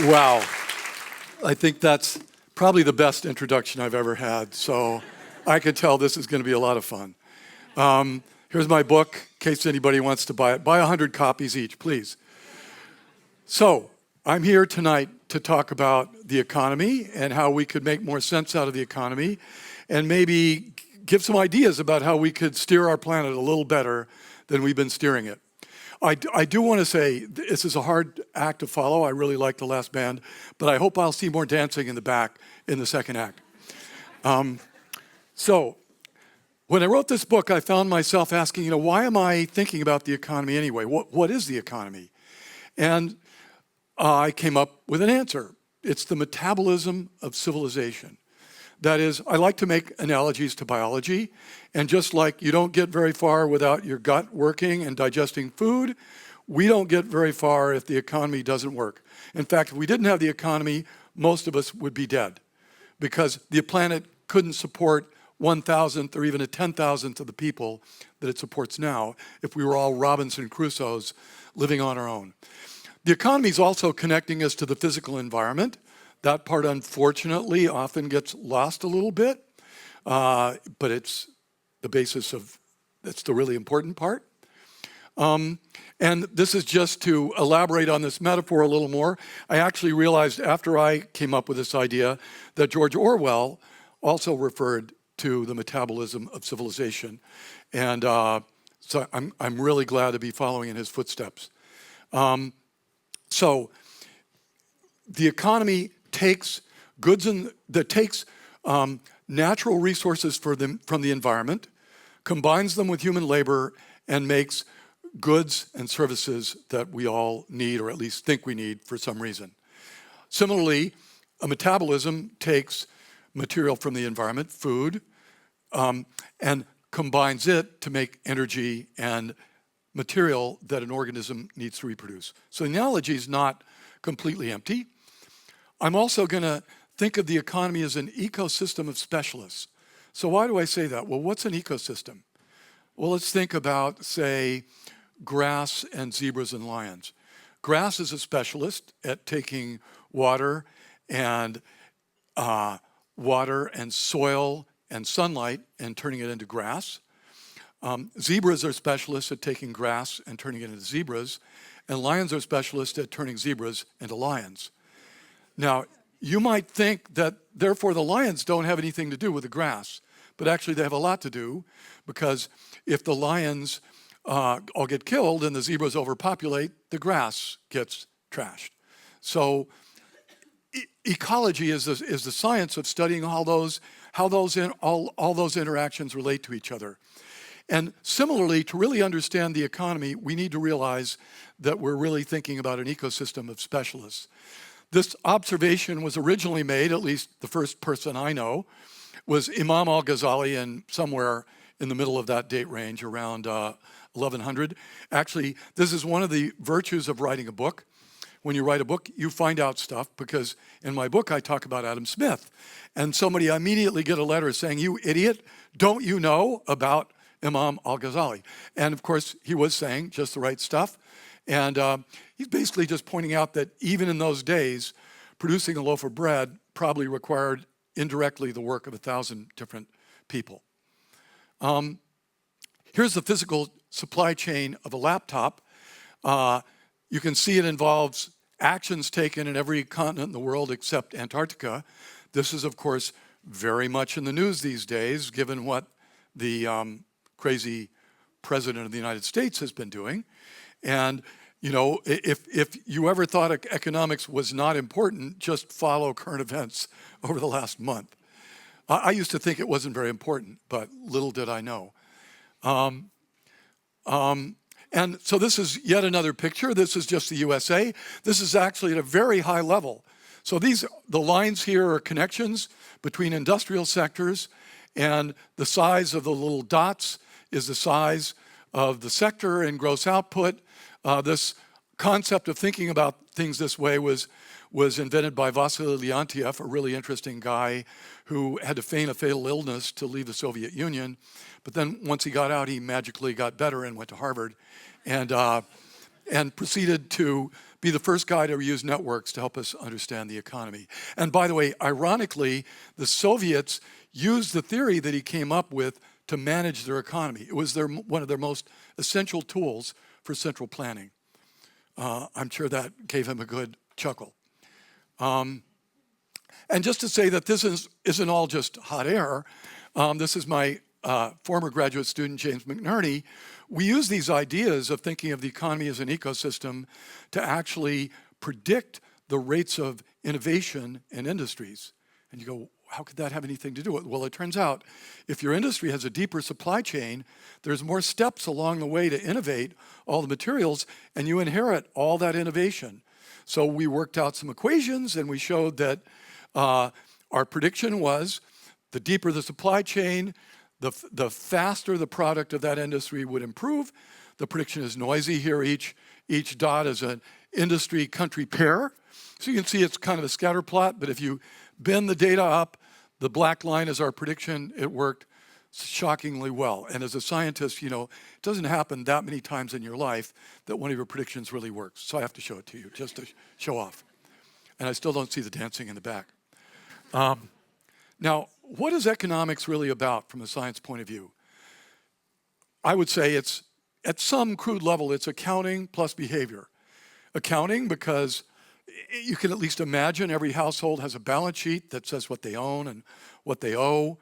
Wow. I think that's probably the best introduction I've ever had, so I can tell this is going to be a lot of fun. Here's my book, in case anybody wants to buy it. Buy 100 copies each, please. So, I'm here tonight to talk about the economy and how we could make more sense out of the economy and maybe give some ideas about how we could steer our planet a little better than we've been steering it. I do want to say this is a hard act to follow. I really like the last band, but I hope I'll see more dancing in the back in the second act. So when I wrote this book, I found myself asking, why am I thinking about the economy anyway? What is the economy? And I came up with an answer. It's the metabolism of civilization. That is, I like to make analogies to biology, and just like you don't get very far without your gut working and digesting food, we don't get very far if the economy doesn't work. In fact, if we didn't have the economy, most of us would be dead, because the planet couldn't support 1,000th or even a 10,000th of the people that it supports now if we were all Robinson Crusoes living on our own. The economy is also connecting us to the physical environment. That part, unfortunately, often gets lost a little bit, but it's the basis of, that's the really important part. And this is just to elaborate on this metaphor a little more. I actually realized after I came up with this idea that George Orwell also referred to the metabolism of civilization. And so I'm really glad to be following in his footsteps. So the economy takes goods takes natural resources from the environment, combines them with human labor, and makes goods and services that we all need, or at least think we need for some reason. Similarly, a metabolism takes material from the environment, food, and combines it to make energy and material that an organism needs to reproduce. So the analogy is not completely empty. I'm also going to think of the economy as an ecosystem of specialists. So why do I say that? Well, what's an ecosystem? Well, let's think about, say, grass and zebras and lions. Grass is a specialist at taking water and soil and sunlight and turning it into grass. Zebras are specialists at taking grass and turning it into zebras, and lions are specialists at turning zebras into lions. Now, you might think that therefore the lions don't have anything to do with the grass, but actually they have a lot to do, because if the lions all get killed and the zebras overpopulate, the grass gets trashed. So ecology is the science of studying how all those interactions relate to each other. And similarly, to really understand the economy, we need to realize that we're really thinking about an ecosystem of specialists. This observation was originally made, at least the first person I know, was Imam al-Ghazali, and somewhere in the middle of that date range, around 1100. Actually, this is one of the virtues of writing a book. When you write a book, you find out stuff, because in my book I talk about Adam Smith. And somebody immediately get a letter saying, "You idiot, don't you know about Imam al-Ghazali?" And of course, he was saying just the right stuff. And he's basically just pointing out that even in those days, producing a loaf of bread probably required indirectly the work of 1,000 different people. Here's the physical supply chain of a laptop. You can see it involves actions taken in every continent in the world except Antarctica. This is, of course, very much in the news these days, given what the crazy president of the United States has been doing. And, if you ever thought economics was not important, just follow current events over the last month. I used to think it wasn't very important, but little did I know. And so this is yet another picture. This is just the USA. This is actually at a very high level. So the lines here are connections between industrial sectors, and the size of the little dots is the size of the sector in gross output. This concept of thinking about things this way was invented by Vasily Leontiev, a really interesting guy who had to feign a fatal illness to leave the Soviet Union. But then once he got out, he magically got better and went to Harvard. And and proceeded to be the first guy to use networks to help us understand the economy. And by the way, ironically, the Soviets used the theory that he came up with to manage their economy. It was one of their most essential tools for central planning. I'm sure that gave him a good chuckle. And just to say that this isn't all just hot air, this is my former graduate student, James McNerney. We use these ideas of thinking of the economy as an ecosystem to actually predict the rates of innovation in industries. And you go, how could that have anything to do with it? Well, it turns out if your industry has a deeper supply chain, there's more steps along the way to innovate all the materials, and you inherit all that innovation. So we worked out some equations, and we showed that our prediction was the deeper the supply chain, the faster the product of that industry would improve. The prediction is noisy here. Each dot is an industry country pair. So you can see it's kind of a scatter plot, but if you bend the data up, the black line is our prediction. It worked shockingly well. And as a scientist, you know, it doesn't happen that many times in your life that one of your predictions really works. So I have to show it to you just to show off. And I still don't see the dancing in the back. Now, what is economics really about from a science point of view? I would say it's, at some crude level, it's accounting plus behavior. Accounting because you can at least imagine every household has a balance sheet that says what they own and what they owe,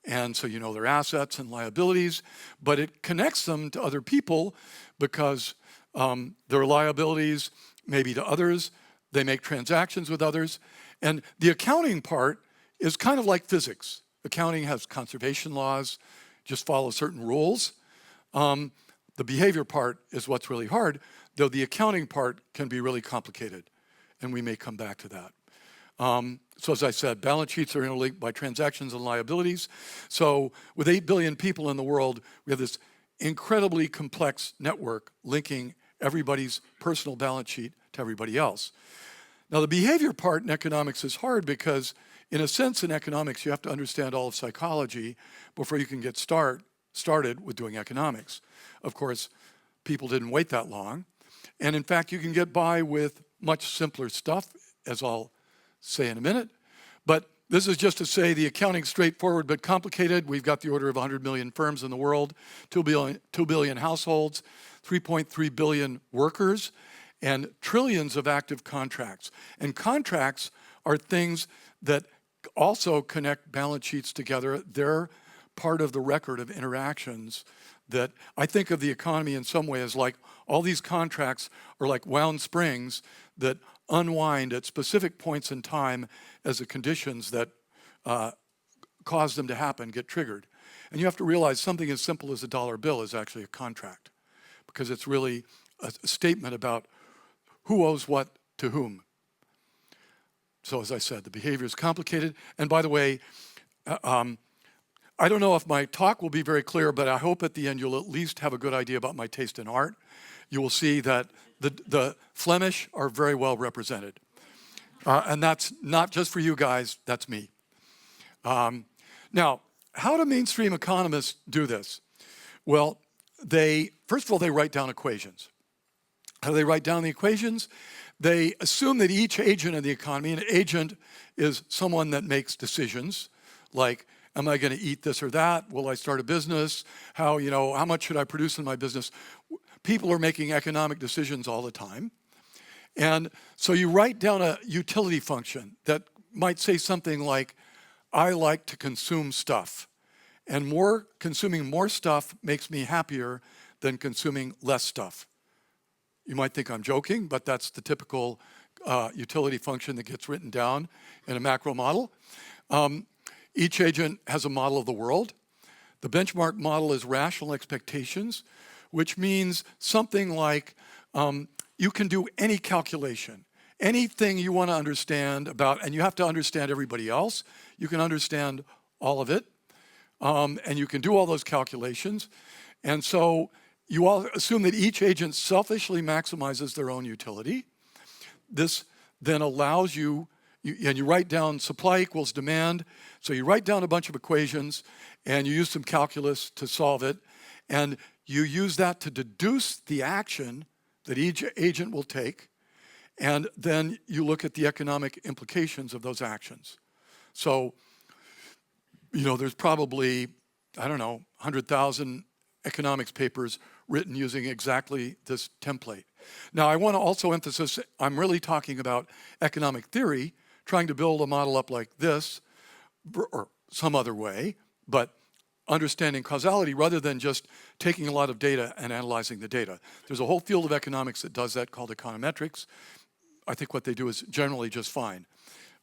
and so you know their assets and liabilities, but it connects them to other people because their liabilities maybe to others, they make transactions with others, and the accounting part is kind of like physics. Accounting has conservation laws, just follow certain rules. The behavior part is what's really hard, though the accounting part can be really complicated, and we may come back to that. So as I said, balance sheets are interlinked by transactions and liabilities. So with 8 billion people in the world, we have this incredibly complex network linking everybody's personal balance sheet to everybody else. Now the behavior part in economics is hard because in a sense in economics you have to understand all of psychology before you can get started with doing economics. Of course, people didn't wait that long. And in fact, you can get by with much simpler stuff, as I'll say in a minute. But this is just to say the accounting's straightforward but complicated. We've got the order of 100 million firms in the world, 2 billion households, 3.3 billion workers, and trillions of active contracts. And contracts are things that also connect balance sheets together. They're part of the record of interactions that I think of the economy in some way as like all these contracts are like wound springs that unwind at specific points in time as the conditions that cause them to happen get triggered. And you have to realize something as simple as a dollar bill is actually a contract because it's really a statement about who owes what to whom. So as I said, the behavior is complicated. And by the way, I don't know if my talk will be very clear, but I hope at the end you'll at least have a good idea about my taste in art. You will see that the Flemish are very well represented. And that's not just for you guys, that's me. Now, how do mainstream economists do this? Well, first of all, they write down equations. How do they write down the equations? They assume that each agent in the economy, an agent is someone that makes decisions, like, am I going to eat this or that? Will I start a business? How much should I produce in my business? People are making economic decisions all the time. And so you write down a utility function that might say something like, I like to consume stuff. And consuming more stuff makes me happier than consuming less stuff. You might think I'm joking, but that's the typical utility function that gets written down in a macro model. Each agent has a model of the world. The benchmark model is rational expectations, which means something like you can do any calculation, anything you want to understand about, and you have to understand everybody else. You can understand all of it, and you can do all those calculations. And so you all assume that each agent selfishly maximizes their own utility. This then allows you write down supply equals demand. So you write down a bunch of equations and you use some calculus to solve it. And you use that to deduce the action that each agent will take, and then you look at the economic implications of those actions. So, there's probably, I don't know, 100,000 economics papers written using exactly this template. Now, I want to also emphasize, I'm really talking about economic theory, trying to build a model up like this, or some other way, but understanding causality rather than just taking a lot of data and analyzing the data. There's a whole field of economics that does that called econometrics. I think what they do is generally just fine.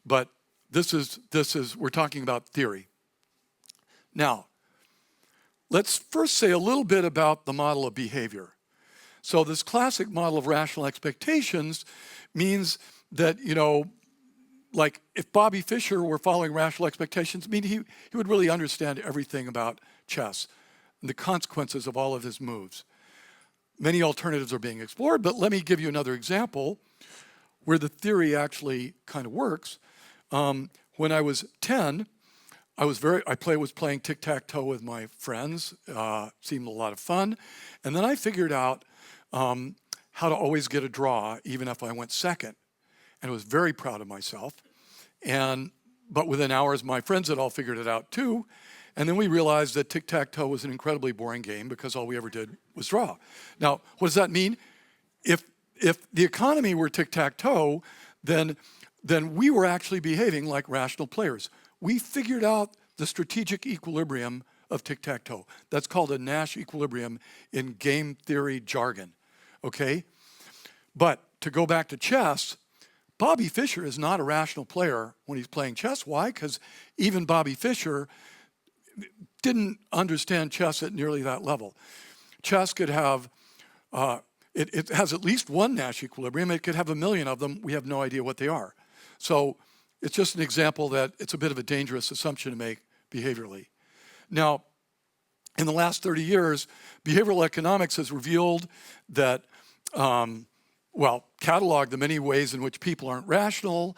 But we're talking about theory. Now, let's first say a little bit about the model of behavior. So this classic model of rational expectations means that, like if Bobby Fischer were following rational expectations, he would really understand everything about chess and the consequences of all of his moves. Many alternatives are being explored, but let me give you another example where the theory actually kind of works. When I was 10, I was playing tic-tac-toe with my friends. Seemed a lot of fun. And then I figured out how to always get a draw, even if I went second. And I was very proud of myself. But within hours, my friends had all figured it out too. And then we realized that tic-tac-toe was an incredibly boring game because all we ever did was draw. Now, what does that mean? If the economy were tic-tac-toe, then we were actually behaving like rational players. We figured out the strategic equilibrium of tic-tac-toe. That's called a Nash equilibrium in game theory jargon, okay? But to go back to chess, Bobby Fischer is not a rational player when he's playing chess. Why? Because even Bobby Fischer didn't understand chess at nearly that level. Chess could have, it has at least one Nash equilibrium. It could have a million of them. We have no idea what they are. So it's just an example that it's a bit of a dangerous assumption to make behaviorally. Now, in the last 30 years, behavioral economics has revealed that, cataloged the many ways in which people aren't rational,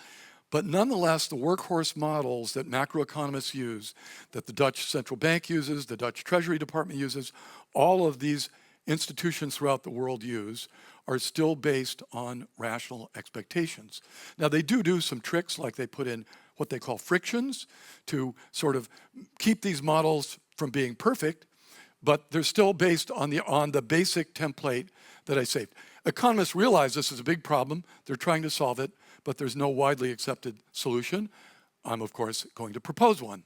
but nonetheless, the workhorse models that macroeconomists use, that the Dutch central bank uses, the Dutch Treasury Department uses, all of these institutions throughout the world use, are still based on rational expectations. Now, they do some tricks, like they put in what they call frictions to sort of keep these models from being perfect, but they're still based on the basic template that I saved. Economists realize this is a big problem. They're trying to solve it, but there's no widely accepted solution. I'm, of course, going to propose one.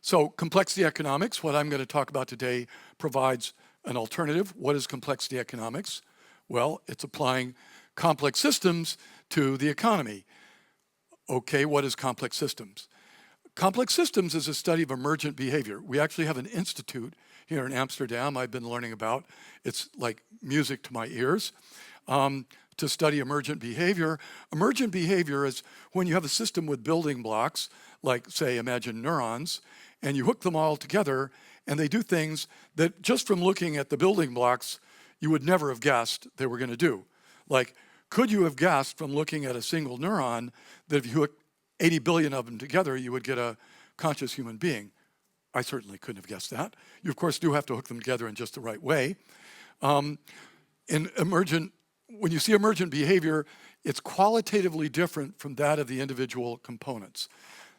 So complexity economics, what I'm going to talk about today, provides an alternative. What is complexity economics? Well, it's applying complex systems to the economy. Okay, what is complex systems? Complex systems is a study of emergent behavior. We actually have an institute here in Amsterdam I've been learning about. It's like music to my ears. To study emergent behavior. Emergent behavior is when you have a system with building blocks, like, say, imagine neurons, and you hook them all together, and they do things that just from looking at the building blocks, you would never have guessed they were going to do. Like, could you have guessed from looking at a single neuron that if you hook 80 billion of them together, you would get a conscious human being? I certainly couldn't have guessed that. You, of course, do have to hook them together in just the right way. When you see emergent behavior, it's qualitatively different from that of the individual components.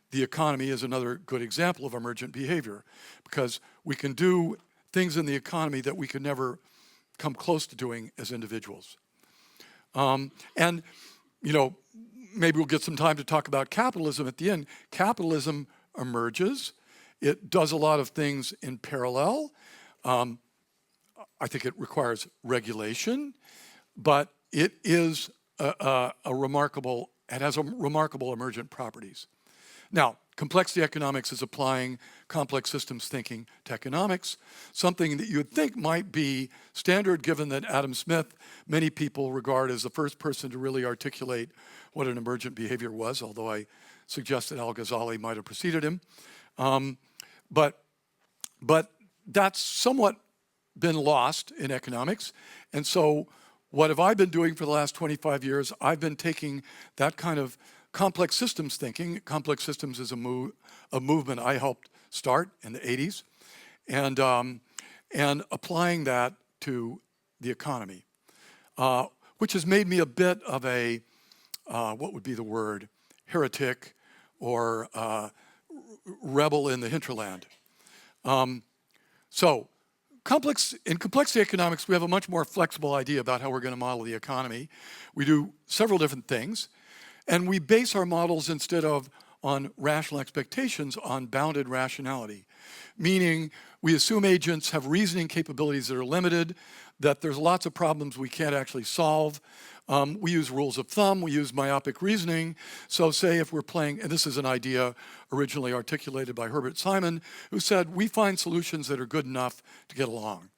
The economy is another good example of emergent behavior because we can do things in the economy that we could never come close to doing as individuals. Maybe we'll get some time to talk about capitalism at the end. Capitalism emerges. It does a lot of things in parallel. I think it requires regulation, but it is it has remarkable emergent properties. Now, complexity economics is applying complex systems thinking to economics, something that you would think might be standard given that Adam Smith, many people regard as the first person to really articulate what an emergent behavior was, although I suggest that Al-Ghazali might have preceded him. But that's somewhat been lost in economics. And so what have I been doing for the last 25 years? I've been taking that kind of complex systems thinking. Complex systems is a movement I helped start in the 80s, and applying that to the economy, which has made me a bit of a, what would be the word, heretic or rebel in the hinterland. So in complexity economics, we have a much more flexible idea about how we're going to model the economy. We do several different things, and we base our models instead of on rational expectations on bounded rationality, meaning we assume agents have reasoning capabilities that are limited, that there's lots of problems we can't actually solve. We use rules of thumb, we use myopic reasoning. So say if we're playing, and this is an idea originally articulated by Herbert Simon, who said we find solutions that are good enough to get along.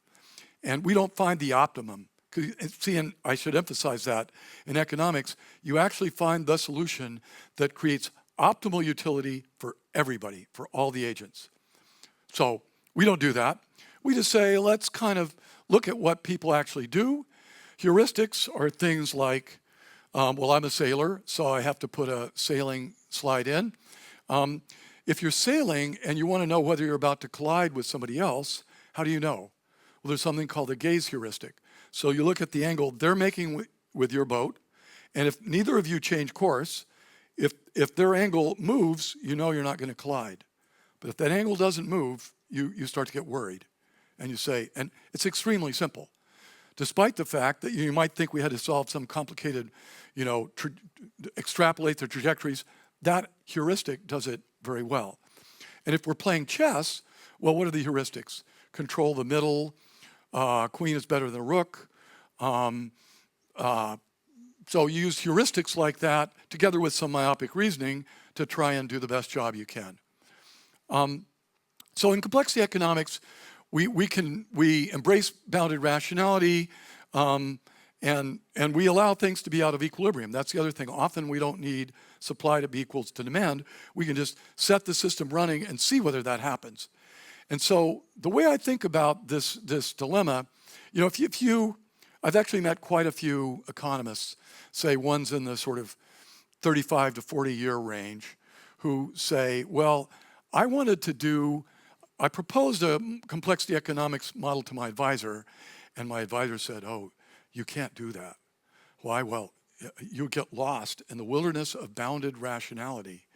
And we don't find the optimum. See, and I should emphasize that in economics, you actually find the solution that creates optimal utility for everybody, for all the agents. So we don't do that. We just say, let's kind of look at what people actually do. Heuristics are things like, well, I'm a sailor, so I have to put a sailing slide in. If you're sailing and you want to know whether you're about to collide with somebody else, how do you know? Well, there's something called the gaze heuristic. So you look at the angle they're making with your boat, and if neither of you change course, if their angle moves, you know you're not going to collide. But if that angle doesn't move, you start to get worried. And you say, and it's extremely simple. Despite the fact that you might think we had to solve some complicated, extrapolate the trajectories, that heuristic does it very well. And if we're playing chess, well, what are the heuristics? Control the middle, queen is better than a rook. So you use heuristics like that together with some myopic reasoning to try and do the best job you can. So in complexity economics, we embrace bounded rationality, and we allow things to be out of equilibrium. That's the other thing. Often we don't need supply to be equals to demand. We can just set the system running and see whether that happens. And so the way I think about this dilemma, I've actually met quite a few economists, say ones in the sort of 35 to 40 year range, who say, well, I proposed a complexity economics model to my advisor, and my advisor said, oh, you can't do that. Why? Well, you get lost in the wilderness of bounded rationality.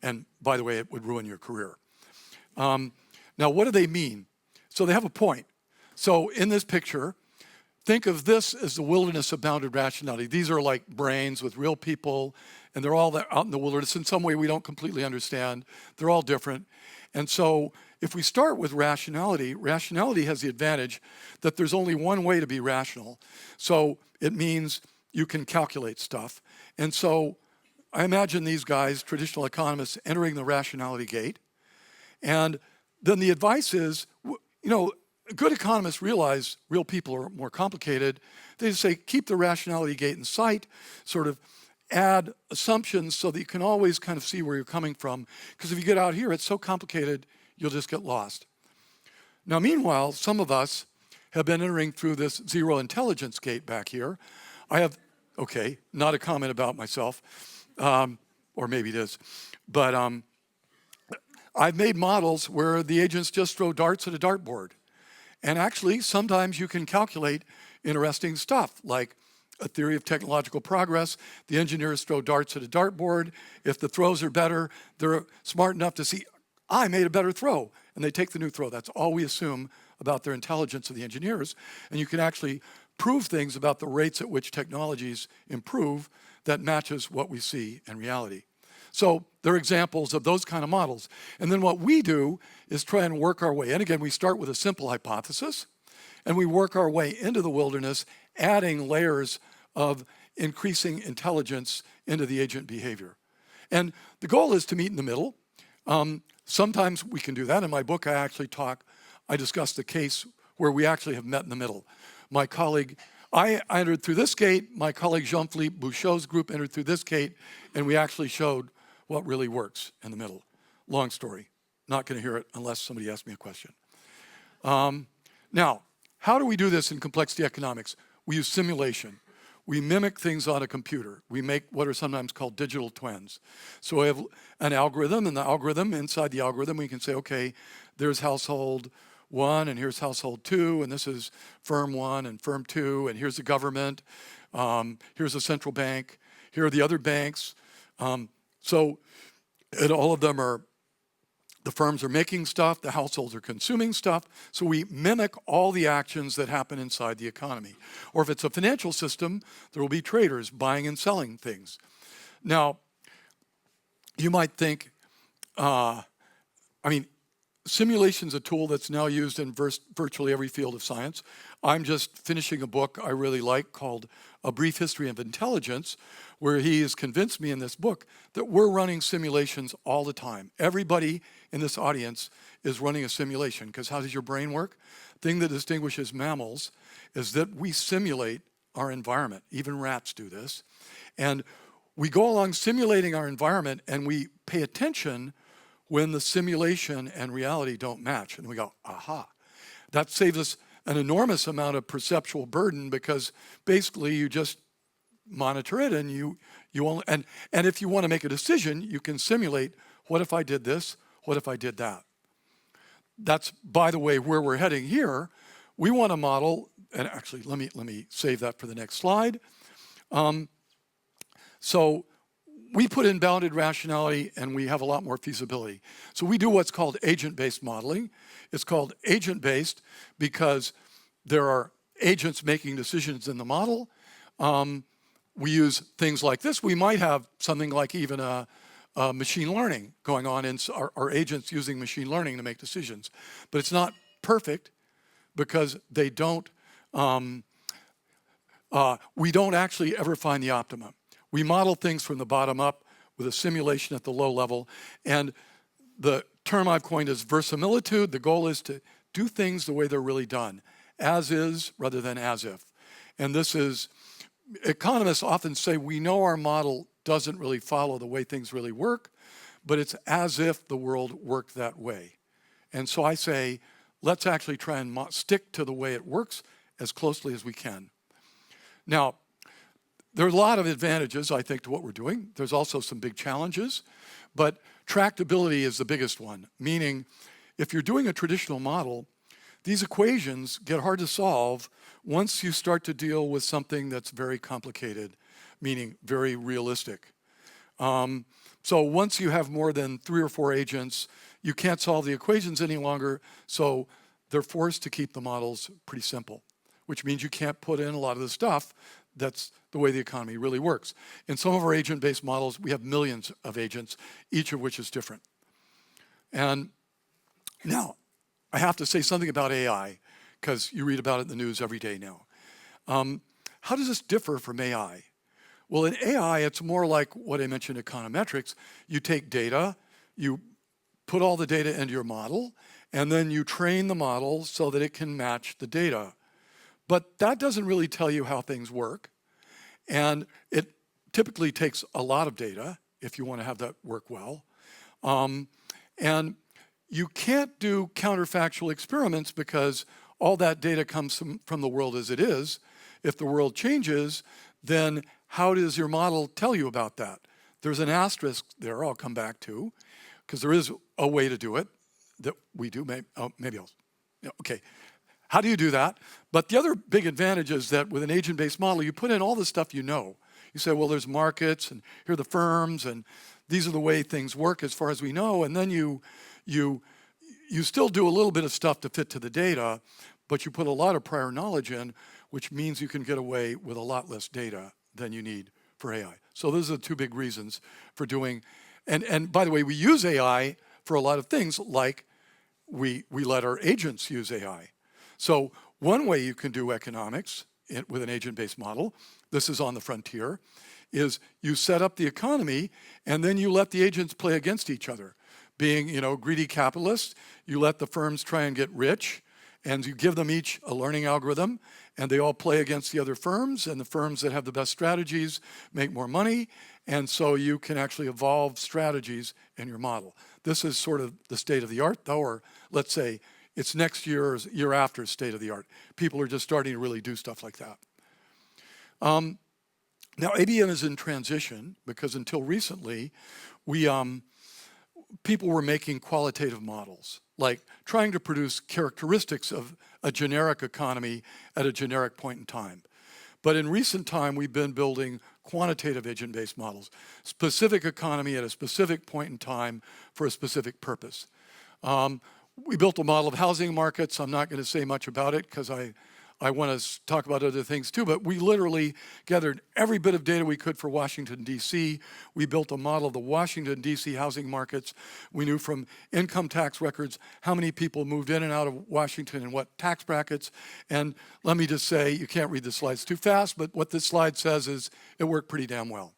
And by the way, it would ruin your career. Now, what do they mean? So they have a point. So in this picture, think of this as the wilderness of bounded rationality. These are like brains with real people, and they're all out in the wilderness. In some way we don't completely understand. They're all different. And so if we start with rationality, rationality has the advantage that there's only one way to be rational. So it means you can calculate stuff. And so I imagine these guys, traditional economists, entering the rationality gate. And then the advice is, good economists realize real people are more complicated. They just say, keep the rationality gate in sight, sort of add assumptions so that you can always kind of see where you're coming from. Because if you get out here, it's so complicated, you'll just get lost. Now, meanwhile, some of us have been entering through this zero intelligence gate back here. Not a comment about myself, or maybe it is, but I've made models where the agents just throw darts at a dartboard. And actually, sometimes you can calculate interesting stuff, like a theory of technological progress. The engineers throw darts at a dartboard. If the throws are better, they're smart enough to see, I made a better throw, and they take the new throw. That's all we assume about their intelligence of the engineers. And you can actually prove things about the rates at which technologies improve that matches what we see in reality. So there are examples of those kind of models. And then what we do is try and work our way. And again, we start with a simple hypothesis, and we work our way into the wilderness, adding layers of increasing intelligence into the agent behavior. And the goal is to meet in the middle. Sometimes we can do that. In my book, I discuss the case where we actually have met in the middle. My colleague, I entered through this gate, my colleague Jean-Philippe Bouchot's group entered through this gate, and we actually showed what really works in the middle. Long story. Not going to hear it unless somebody asks me a question. Now, how do we do this in complexity economics? We use simulation. We mimic things on a computer. We make what are sometimes called digital twins. So we have an algorithm, and inside the algorithm, we can say, okay, there's household 1, and here's household 2, and this is firm 1 and firm 2, and here's the government, here's the central bank, here are the other banks. So and all of them are, the firms are making stuff, the households are consuming stuff, so we mimic all the actions that happen inside the economy. Or if it's a financial system, there will be traders buying and selling things. Now, you might think, simulation's a tool that's now used in virtually every field of science. I'm just finishing a book I really like called A Brief History of Intelligence, where he has convinced me in this book that we're running simulations all the time. Everybody in this audience is running a simulation, because how does your brain work? The thing that distinguishes mammals is that we simulate our environment. Even rats do this. And we go along simulating our environment, and we pay attention when the simulation and reality don't match. And we go, aha. That saves us an enormous amount of perceptual burden, because basically you just monitor it, and you only, and if you want to make a decision, you can simulate, what if I did this? What if I did that? That's, by the way, where we're heading here. We want to model, and actually let me save that for the next slide. So we put in bounded rationality, and we have a lot more feasibility. So we do what's called agent-based modeling. It's called agent-based because there are agents making decisions in the model. We use things like this. We might have something like even a machine learning going on, in our agents using machine learning to make decisions. But it's not perfect, because they don't, we don't actually ever find the optimum. We model things from the bottom up with a simulation at the low level. And the term I've coined is verisimilitude. The goal is to do things the way they're really done, as is rather than as if. And this is, economists often say, we know our model doesn't really follow the way things really work, but it's as if the world worked that way. And so I say, let's actually try and stick to the way it works as closely as we can. Now, there are a lot of advantages, I think, to what we're doing. There's also some big challenges, but tractability is the biggest one, meaning if you're doing a traditional model, these equations get hard to solve once you start to deal with something that's very complicated, meaning very realistic. So once you have more than 3 or 4 agents, you can't solve the equations any longer, so they're forced to keep the models pretty simple, which means you can't put in a lot of the stuff that's the way the economy really works. In some of our agent-based models, we have millions of agents, each of which is different. And now, I have to say something about AI, because you read about it in the news every day now. How does this differ from AI? Well, in AI, it's more like what I mentioned, econometrics. You take data, you put all the data into your model, and then you train the model so that it can match the data. But that doesn't really tell you how things work. And it typically takes a lot of data if you want to have that work well. And you can't do counterfactual experiments, because all that data comes from the world as it is. If the world changes, then how does your model tell you about that? There's an asterisk there I'll come back to, because there is a way to do it that we do. Maybe I'll, okay. How do you do that? But the other big advantage is that with an agent-based model, you put in all the stuff you know. You say, well, there's markets, and here are the firms, and these are the way things work as far as we know. And then you still do a little bit of stuff to fit to the data, but you put a lot of prior knowledge in, which means you can get away with a lot less data than you need for AI. So those are the 2 big reasons for doing, and by the way, we use AI for a lot of things, like we let our agents use AI. So one way you can do economics with an agent-based model, this is on the frontier, is you set up the economy, and then you let the agents play against each other. Being, greedy capitalists, you let the firms try and get rich, and you give them each a learning algorithm, and they all play against the other firms, and the firms that have the best strategies make more money, and so you can actually evolve strategies in your model. This is sort of the state of the art, though, or let's say it's next year or year after state of the art. People are just starting to really do stuff like that. Now, ABM is in transition, because until recently, people were making qualitative models, like trying to produce characteristics of a generic economy at a generic point in time. But in recent time, we've been building quantitative agent-based models, specific economy at a specific point in time for a specific purpose. We built a model of housing markets. I'm not going to say much about it because I want to talk about other things too, but we literally gathered every bit of data we could for Washington, D.C. We built a model of the Washington, D.C. housing markets. We knew from income tax records how many people moved in and out of Washington and what tax brackets. And let me just say, you can't read the slides too fast, but what this slide says is it worked pretty damn well.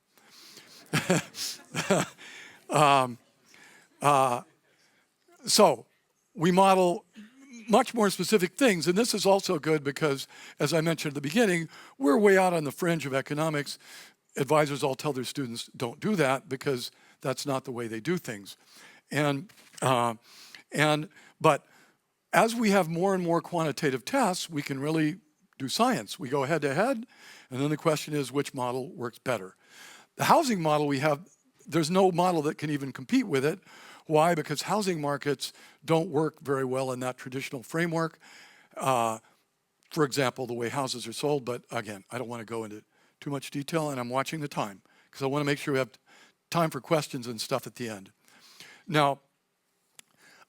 So we model much more specific things, and this is also good because, as I mentioned at the beginning, we're way out on the fringe of economics. Advisors all tell their students, don't do that because that's not the way they do things. But as we have more and more quantitative tests, we can really do science. We go head to head, and then the question is which model works better. The housing model we have, there's no model that can even compete with it. Why? Because housing markets don't work very well in that traditional framework. For example, the way houses are sold, but again, I don't want to go into too much detail, and I'm watching the time because I want to make sure we have time for questions and stuff at the end. Now,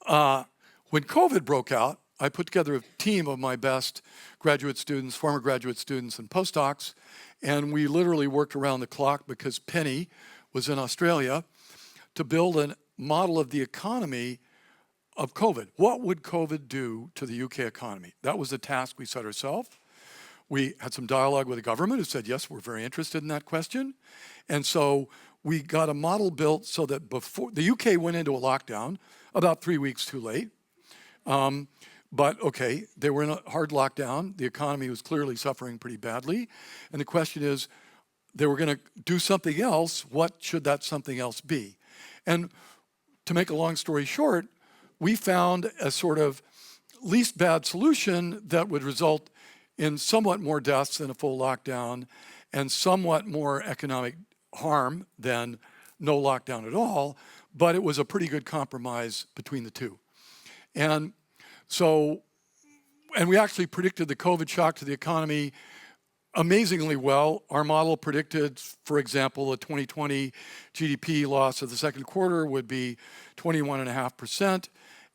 when COVID broke out, I put together a team of my best graduate students, former graduate students, and postdocs, and we literally worked around the clock because Penny was in Australia to build a model of the economy of COVID. What would COVID do to the UK economy? That was the task we set ourselves. We had some dialogue with the government who said, yes, we're very interested in that question. And so we got a model built so that before the UK went into a lockdown about 3 weeks too late. But okay, they were in a hard lockdown. The economy was clearly suffering pretty badly. And the question is, they were going to do something else. What should that something else be? And to make a long story short, we found a sort of least bad solution that would result in somewhat more deaths than a full lockdown and somewhat more economic harm than no lockdown at all, but it was a pretty good compromise between the two. And we actually predicted the COVID shock to the economy amazingly well. Our model predicted, for example, a 2020 GDP loss of the second quarter would be 21.5%,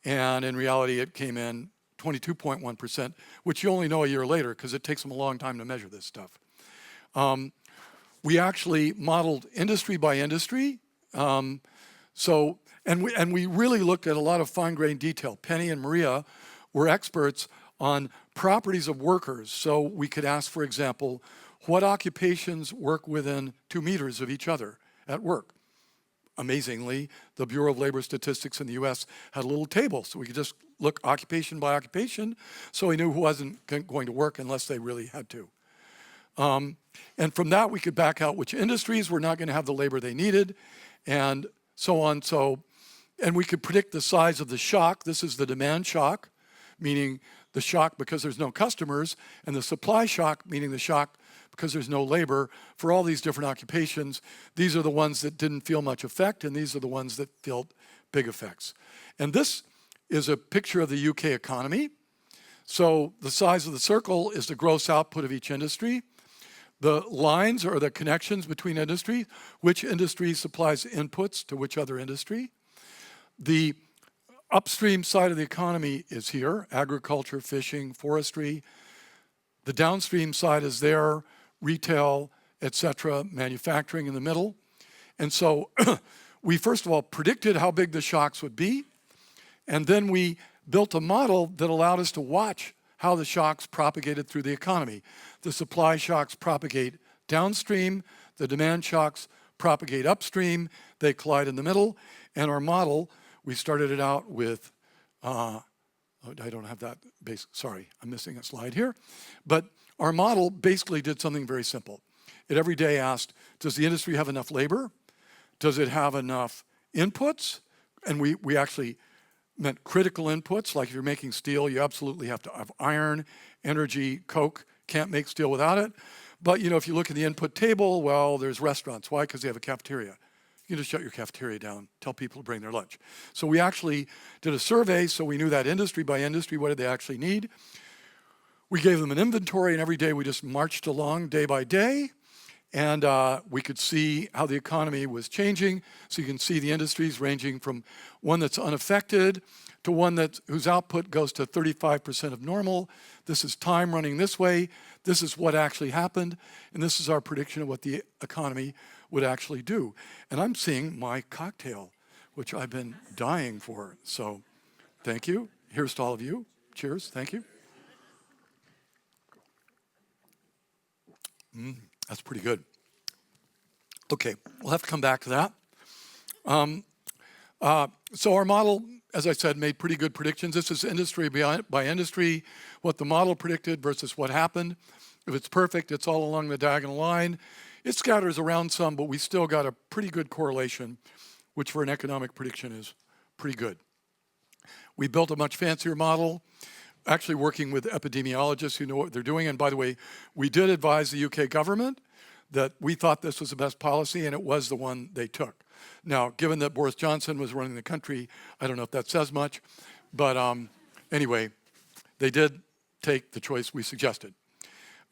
and in reality it came in 22.1%, which you only know a year later because it takes them a long time to measure this stuff. We actually modeled industry by industry, and we really looked at a lot of fine-grained detail. Penny and Maria were experts on properties of workers. So we could ask, for example, what occupations work within 2 meters of each other at work? Amazingly, the Bureau of Labor Statistics in the US had a little table, so we could just look occupation by occupation, so we knew who wasn't going to work unless they really had to. And from that, we could back out which industries were not going to have the labor they needed, and so on. And we could predict the size of the shock. This is the demand shock, meaning the shock because there's no customers, and the supply shock, meaning the shock because there's no labor. For all these different occupations, these are the ones that didn't feel much effect, and these are the ones that felt big effects. And this is a picture of the UK economy. So the size of the circle is the gross output of each industry. The lines are the connections between industry, which industry supplies inputs to which other industry. The upstream side of the economy is here, agriculture, fishing, forestry. The downstream side is there, retail, etc., manufacturing in the middle. And so we first of all predicted how big the shocks would be, and then we built a model that allowed us to watch how the shocks propagated through the economy. The supply shocks propagate downstream, the demand shocks propagate upstream, they collide in the middle, and our model, we started it out with, I don't have that base, sorry, I'm missing a slide here. But our model basically did something very simple. It every day asked, does the industry have enough labor? Does it have enough inputs? And we actually meant critical inputs, like if you're making steel, you absolutely have to have iron, energy, coke, can't make steel without it. But if you look at the input table, well, there's restaurants. Why? Because they have a cafeteria. you can just shut your cafeteria down, tell people to bring their lunch. So we actually did a survey, so we knew that industry by industry, what did they actually need. We gave them an inventory, and every day we just marched along day by day, and we could see how the economy was changing. So you can see the industries ranging from one that's unaffected to one whose output goes to 35% of normal. This is time running this way. This is what actually happened, and this is our prediction of what the economy would actually do. And I'm seeing my cocktail, which I've been dying for. So thank you. Here's to all of you. Cheers. Thank you. That's pretty good. Okay, we'll have to come back to that. So our model, as I said, made pretty good predictions. This is industry by industry, what the model predicted versus what happened. If it's perfect, it's all along the diagonal line. It scatters around some, but we still got a pretty good correlation, which for an economic prediction is pretty good. We built a much fancier model, actually working with epidemiologists who know what they're doing. And by the way, we did advise the UK government that we thought this was the best policy, and it was the one they took. Now, given that Boris Johnson was running the country, I don't know if that says much, but anyway, they did take the choice we suggested.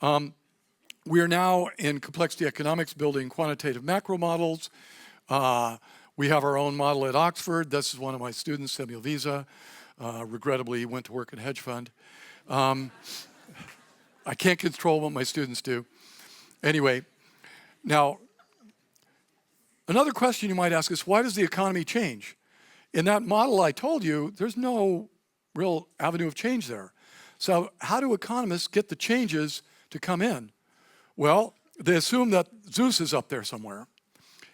We are now in complexity economics building quantitative macro models. We have our own model at Oxford. This is one of my students, Samuel Visa. Regrettably, he went to work at a hedge fund. I can't control what my students do. Anyway, now, another question you might ask is, why does the economy change? In that model I told you, there's no real avenue of change there. So how do economists get the changes to come in? Well, they assume that Zeus is up there somewhere,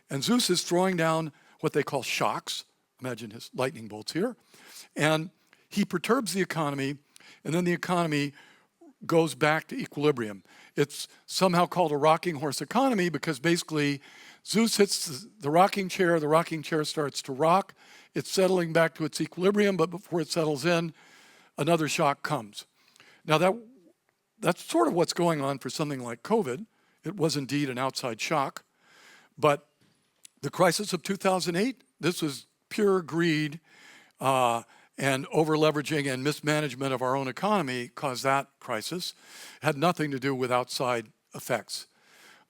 and Zeus is throwing down what they call shocks. Imagine his lightning bolts here. And he perturbs the economy, and then the economy goes back to equilibrium. It's somehow called a rocking horse economy because basically Zeus hits the rocking chair starts to rock, it's settling back to its equilibrium, but before it settles in, another shock comes. Now that's sort of what's going on for something like COVID. It was indeed an outside shock, but the crisis of 2008, this was pure greed and over-leveraging and mismanagement of our own economy caused that crisis. It had nothing to do with outside effects.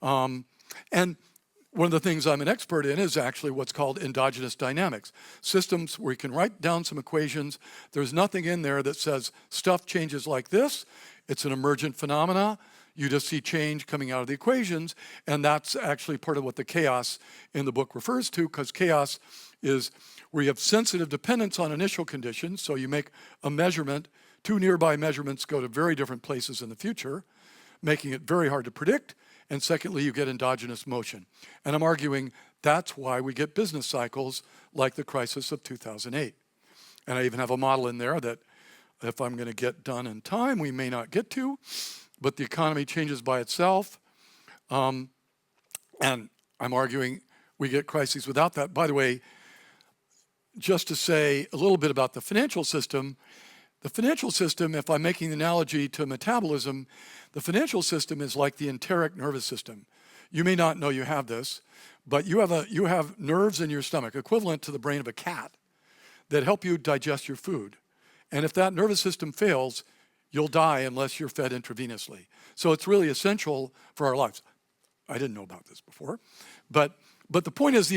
And one of the things I'm an expert in is actually what's called endogenous dynamics. Systems where you can write down some equations. There's nothing in there that says stuff changes like this. It's an emergent phenomena. You just see change coming out of the equations, and that's actually part of what the chaos in the book refers to, because chaos is where you have sensitive dependence on initial conditions, so you make a measurement, two nearby measurements go to very different places in the future, making it very hard to predict, and secondly, you get endogenous motion. And I'm arguing that's why we get business cycles like the crisis of 2008. And I even have a model in there that if I'm going to get done in time, we may not get to, but the economy changes by itself. And I'm arguing we get crises without that. By the way, just to say a little bit about the financial system, if I'm making the analogy to metabolism, the financial system is like the enteric nervous system. You may not know you have this, but you have nerves in your stomach, equivalent to the brain of a cat, that help you digest your food. And if that nervous system fails, you'll die unless you're fed intravenously. So it's really essential for our lives. I didn't know about this before, but the point is,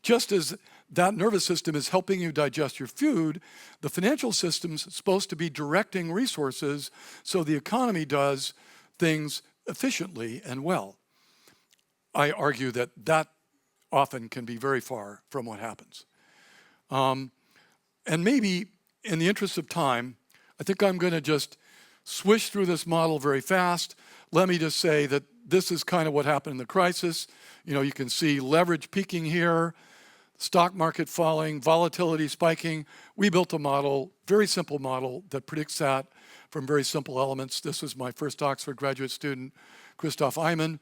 just as that nervous system is helping you digest your food, the financial system's supposed to be directing resources so the economy does things efficiently and well. I argue that often can be very far from what happens. And maybe in the interest of time, I think I'm going to just swish through this model very fast. Let me just say that this is kind of what happened in the crisis. You can see leverage peaking here, stock market falling, volatility spiking. We built a model, very simple model, that predicts that from very simple elements. This was my first Oxford graduate student, Christoph Eyman.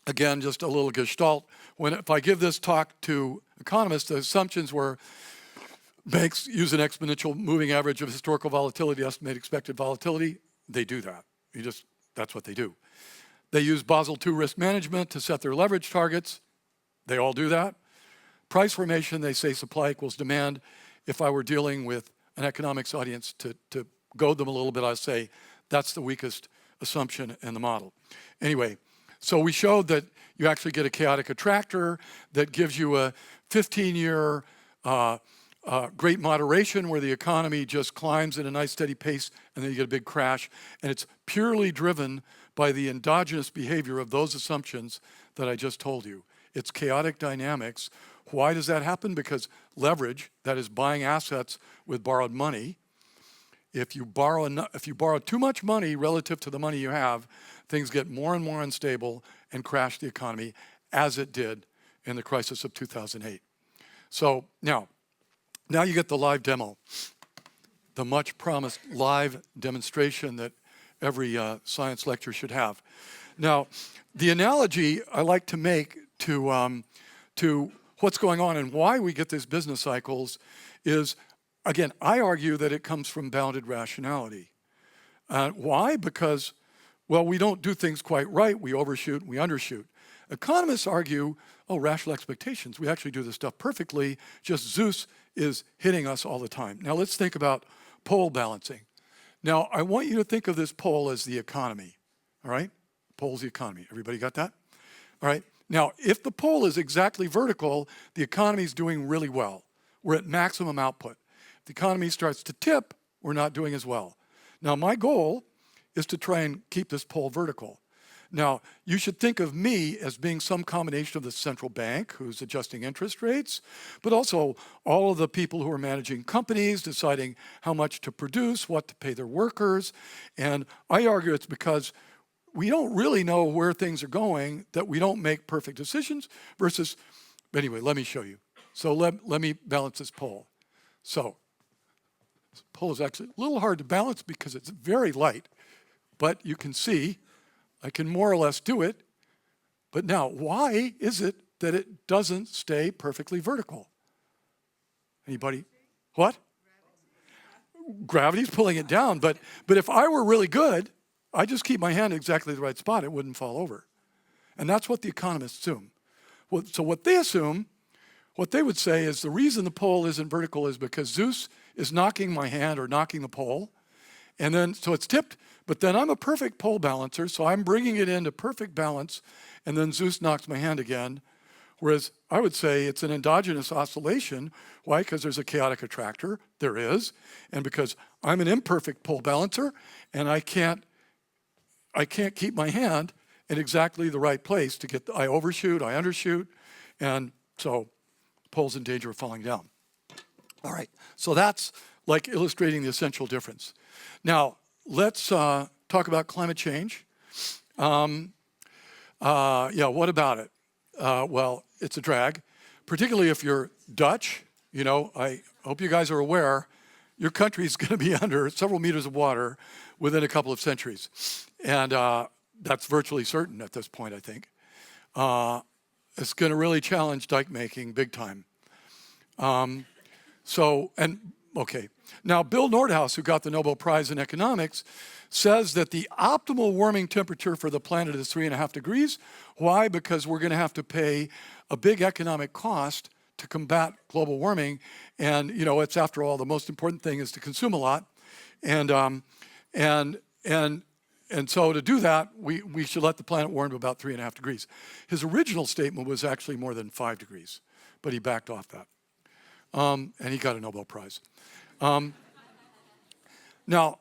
Again, just a little gestalt. If I give this talk to economists, the assumptions were banks use an exponential moving average of historical volatility to estimate expected volatility. They do that. That's what they do. They use Basel II risk management to set their leverage targets. They all do that. Price formation, they say supply equals demand. If I were dealing with an economics audience to goad them a little bit, I'd say that's the weakest assumption in the model. Anyway, so we showed that you actually get a chaotic attractor that gives you a 15-year great moderation where the economy just climbs at a nice steady pace and then you get a big crash. And it's purely driven by the endogenous behavior of those assumptions that I just told you. It's chaotic dynamics. Why does that happen? Because leverage, that is buying assets with borrowed money, if you borrow too much money relative to the money you have, things get more and more unstable and crash the economy, as it did in the crisis of 2008. So now you get the live demo, the much promised live demonstration that every science lecture should have. Now, the analogy I like to make to what's going on and why we get these business cycles is, again, I argue that it comes from bounded rationality. Why? Because, well, we don't do things quite right. We overshoot, we undershoot. Economists argue, oh, rational expectations. We actually do this stuff perfectly. Just Zeus is hitting us all the time. Now let's think about pole balancing. Now I want you to think of this pole as the economy, all right? Pole's the economy. Everybody got that? All right. Now, if the pole is exactly vertical, the economy is doing really well. We're at maximum output. If the economy starts to tip, we're not doing as well. Now, my goal is to try and keep this pole vertical. Now, you should think of me as being some combination of the central bank who's adjusting interest rates, but also all of the people who are managing companies, deciding how much to produce, what to pay their workers. And I argue it's because we don't really know where things are going that we don't make perfect decisions versus, anyway, let me show you. So let me balance this pole. So this pole is actually a little hard to balance because it's very light, but you can see I can more or less do it. But now, why is it that it doesn't stay perfectly vertical? Anybody? What? Gravity's pulling it down, but if I were really good, I just keep my hand in exactly the right spot, it wouldn't fall over. And that's what the economists assume. So what they assume, what they would say is the reason the pole isn't vertical is because Zeus is knocking my hand or knocking the pole, and then, so it's tipped, but then I'm a perfect pole balancer, so I'm bringing it into perfect balance, and then Zeus knocks my hand again. Whereas I would say it's an endogenous oscillation. Why? Because there's a chaotic attractor, there is, and because I'm an imperfect pole balancer, and I can't keep my hand in exactly the right place to get, I overshoot, I undershoot, and so the pole's in danger of falling down. All right, so that's like illustrating the essential difference. Now, let's talk about climate change. Yeah, what about it? Well, it's a drag, particularly if you're Dutch. You know, I hope you guys are aware, your country is going to be under several meters of water within a couple of centuries. And that's virtually certain at this point, I think. It's going to really challenge dike making big time. Okay. Now, Bill Nordhaus, who got the Nobel Prize in economics, says that the optimal warming temperature for the planet is 3.5 degrees. Why? Because we're going to have to pay a big economic cost to combat global warming. And, you know, it's, after all, the most important thing is to consume a lot. And so to do that, we should let the planet warm to about 3.5 degrees. His original statement was actually more than 5 degrees, but he backed off that. And he got a Nobel Prize. Now,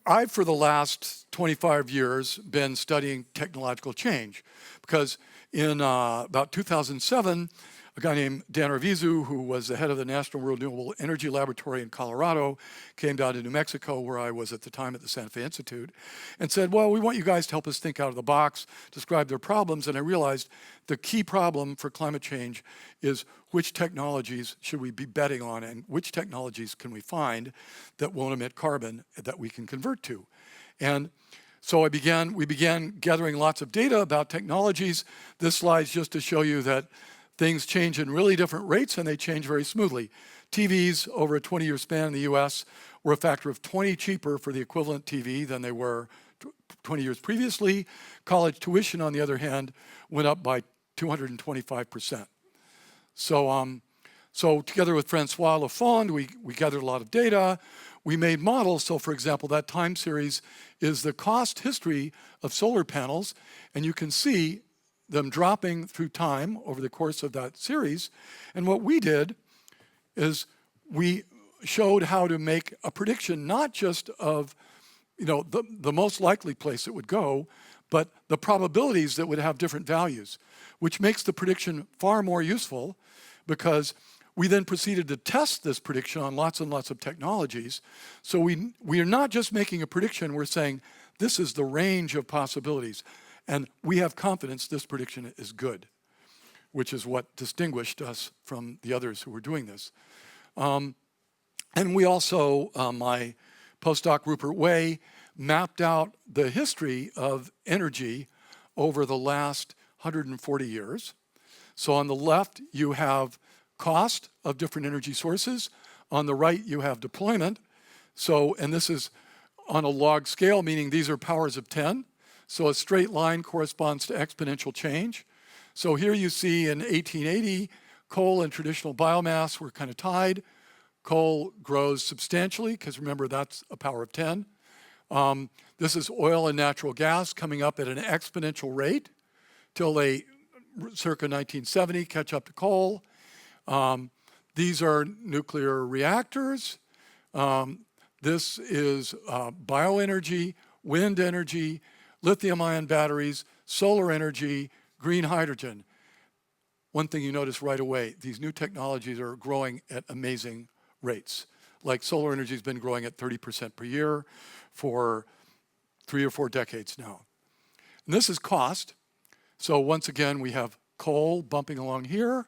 I've, for the last 25 years, been studying technological change because in about 2007, a guy named Dan Arvizu, who was the head of the National Renewable Energy Laboratory in Colorado, came down to New Mexico, where I was at the time at the Santa Fe Institute, and said, well, we want you guys to help us think out of the box, describe their problems. And I realized the key problem for climate change is which technologies should we be betting on and which technologies can we find that won't emit carbon that we can convert to. And so we began gathering lots of data about technologies. This slide's just to show you that things change in really different rates, and they change very smoothly. TVs over a 20-year span in the US were a factor of 20 cheaper for the equivalent TV than they were 20 years previously. College tuition, on the other hand, went up by 225%. So together with Francois Lafond, we gathered a lot of data. We made models. So for example, that time series is the cost history of solar panels. And you can see them dropping through time over the course of that series. And what we did is we showed how to make a prediction, not just of the most likely place it would go, but the probabilities that would have different values, which makes the prediction far more useful, because we then proceeded to test this prediction on lots and lots of technologies. So we are not just making a prediction, we're saying this is the range of possibilities. And we have confidence this prediction is good, which is what distinguished us from the others who were doing this. And we also, my postdoc Rupert Way, mapped out the history of energy over the last 140 years. So on the left, you have cost of different energy sources. On the right, you have deployment. So, and this is on a log scale, meaning these are powers of 10. So a straight line corresponds to exponential change. So here you see in 1880, coal and traditional biomass were kind of tied. Coal grows substantially, because remember, that's a power of 10. This is oil and natural gas coming up at an exponential rate till they, circa 1970, catch up to coal. These are nuclear reactors. This is bioenergy, wind energy, lithium-ion batteries, solar energy, green hydrogen. One thing you notice right away, these new technologies are growing at amazing rates. Like solar energy has been growing at 30% per year for 3 or 4 decades now. And this is cost. So once again, we have coal bumping along here.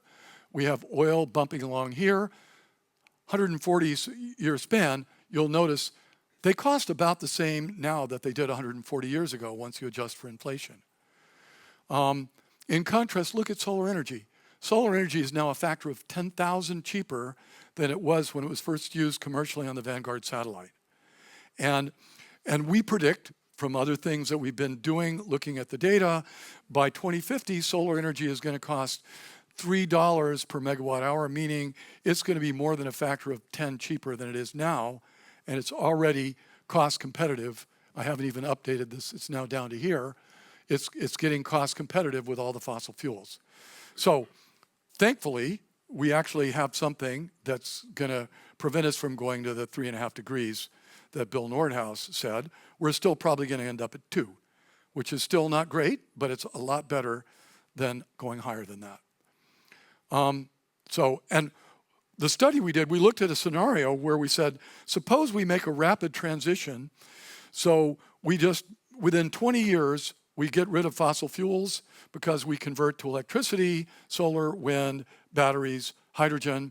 We have oil bumping along here. 140-year span, you'll notice they cost about the same now that they did 140 years ago once you adjust for inflation. In contrast, look at solar energy. Solar energy is now a factor of 10,000 cheaper than it was when it was first used commercially on the Vanguard satellite. And we predict from other things that we've been doing, looking at the data, by 2050, solar energy is going to cost $3 per megawatt hour, meaning it's going to be more than a factor of 10 cheaper than it is now, and it's already cost competitive. I haven't even updated this, it's now down to here. It's getting cost competitive with all the fossil fuels. So thankfully, we actually have something that's going to prevent us from going to the 3.5 degrees that Bill Nordhaus said. We're still probably going to end up at 2, which is still not great, but it's a lot better than going higher than that. And the study we did, we looked at a scenario where we said, suppose we make a rapid transition. So we just, within 20 years, we get rid of fossil fuels because we convert to electricity, solar, wind, batteries, hydrogen.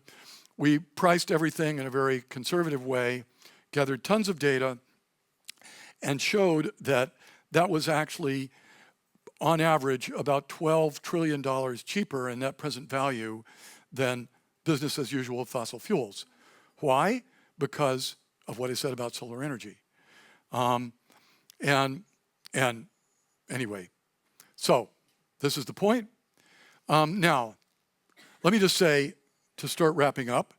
We priced everything in a very conservative way, gathered tons of data, and showed that that was actually, on average, about $12 trillion cheaper in net present value than business as usual fossil fuels. Why? Because of what I said about solar energy. Anyway, so this is the point. Now, let me just say, to start wrapping up,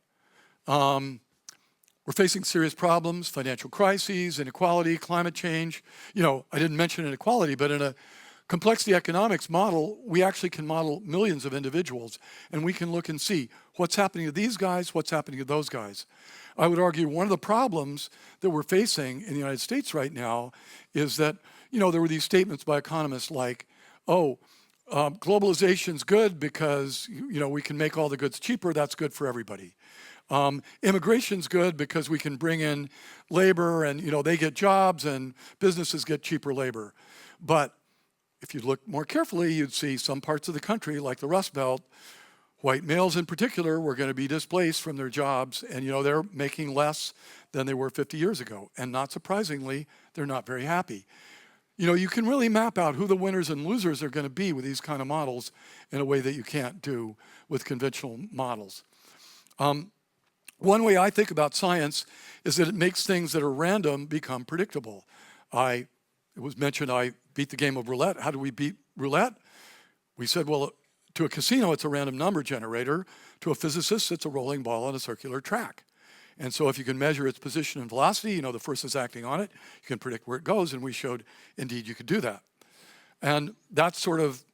we're facing serious problems: financial crises, inequality, climate change. I didn't mention inequality, but in a complexity economics model, we actually can model millions of individuals, and we can look and see what's happening to these guys, what's happening to those guys. I would argue one of the problems that we're facing in the United States right now is that, there were these statements by economists like, globalization's good because, we can make all the goods cheaper, that's good for everybody. Immigration's good because we can bring in labor and, they get jobs and businesses get cheaper labor. But if you look more carefully, you'd see some parts of the country, like the Rust Belt, white males in particular were going to be displaced from their jobs, and they're making less than they were 50 years ago. And not surprisingly, they're not very happy. You can really map out who the winners and losers are going to be with these kind of models in a way that you can't do with conventional models. One way I think about science is that it makes things that are random become predictable. It was mentioned I beat the game of roulette. How do we beat roulette? We said, well, To a casino, it's a random number generator. To a physicist, it's a rolling ball on a circular track. And so if you can measure its position and velocity, you know the force is acting on it, you can predict where it goes, and we showed, indeed, you could do that. And that's sort of,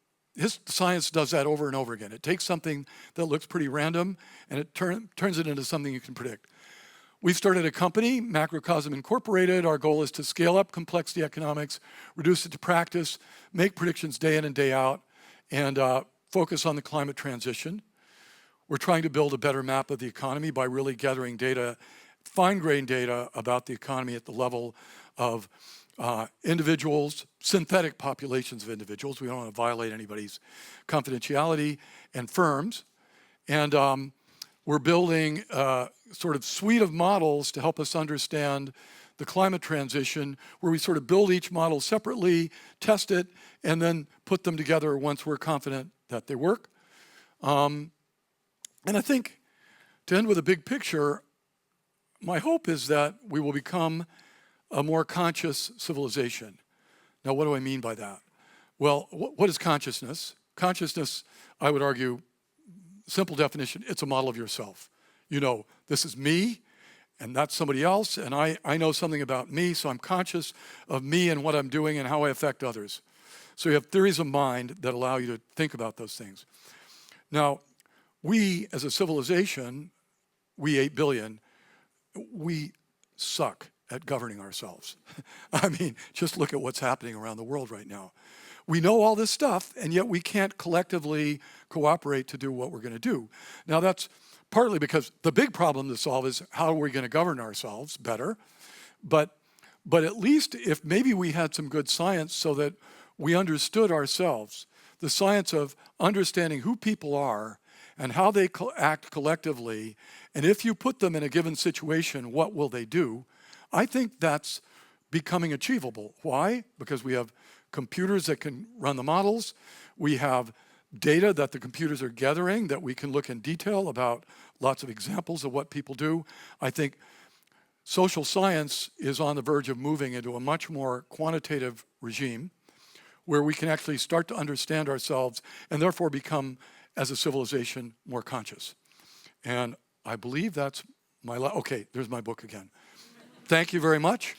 science does that over and over again. It takes something that looks pretty random, and it turns it into something you can predict. We've started a company, Macrocosm Incorporated. Our goal is to scale up complexity economics, reduce it to practice, make predictions day in and day out, and focus on the climate transition. We're trying to build a better map of the economy by really gathering data, fine-grained data about the economy at the level of individuals, synthetic populations of individuals. We don't want to violate anybody's confidentiality, and firms. And we're building a sort of suite of models to help us understand the climate transition, where we sort of build each model separately, test it, and then put them together once we're confident that they work. And I think, to end with a big picture, my hope is that we will become a more conscious civilization. Now, what do I mean by that? Well, what is consciousness? Consciousness, I would argue, simple definition, it's a model of yourself. You know, this is me, and that's somebody else, and I know something about me, so I'm conscious of me and what I'm doing and how I affect others. So you have theories of mind that allow you to think about those things. Now, we, as a civilization, we 8 billion, we suck at governing ourselves. I mean, just look at what's happening around the world right now. We know all this stuff, and yet we can't collectively cooperate to do what we're going to do. Now, that's partly because the big problem to solve is how are we going to govern ourselves better? But at least if maybe we had some good science so that we understood ourselves, the science of understanding who people are and how they act collectively, and if you put them in a given situation, what will they do? I think that's becoming achievable. Why? Because we have computers that can run the models. We have data that the computers are gathering that we can look in detail about lots of examples of what people do. I think social science is on the verge of moving into a much more quantitative regime where we can actually start to understand ourselves and therefore become, as a civilization, more conscious. And I believe that's my okay, there's my book again. Thank you very much.